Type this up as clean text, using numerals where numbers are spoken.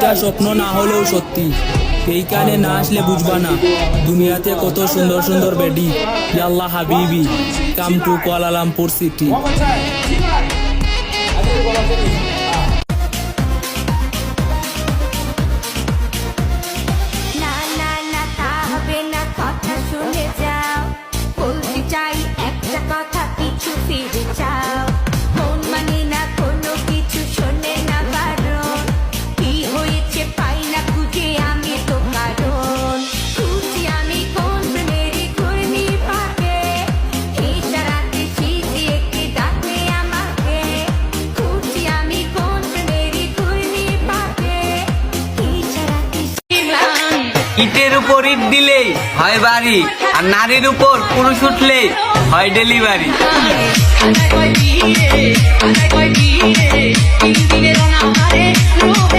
এটা স্বপ্ন না হলেও সত্যি। এইখানে না আসলে বুঝবা না দুনিয়াতে কত সুন্দর সুন্দর বেডি। ইয়াল্লাহ হাবিবি, কাম টু কুয়ালালামপুর সিটি। না না না, তা হবে না, কথা শুনে যাও। বলতে চাই একটা কথা, কিছু ফিরে চাও। মন মানে না কোনো কিছু, শোনে না বারণ। কি হয়েছে পাই না খুঁজে আমি তো কারণ। খুঁজি আমি কোন প্রেমেরই ঘূর্ণি পাকে, ইশারাতে শিখিয়ে কে ডাকে আমাকে। খুঁজি আমি কোন প্রেমেরই ঘূর্ণি পাকে, ইশারাতে ইটের উপর ইট দিলেই হয় বাড়ি, আর নারীর উপর পুরুষ উঠলেই হয় ডেলিভারি।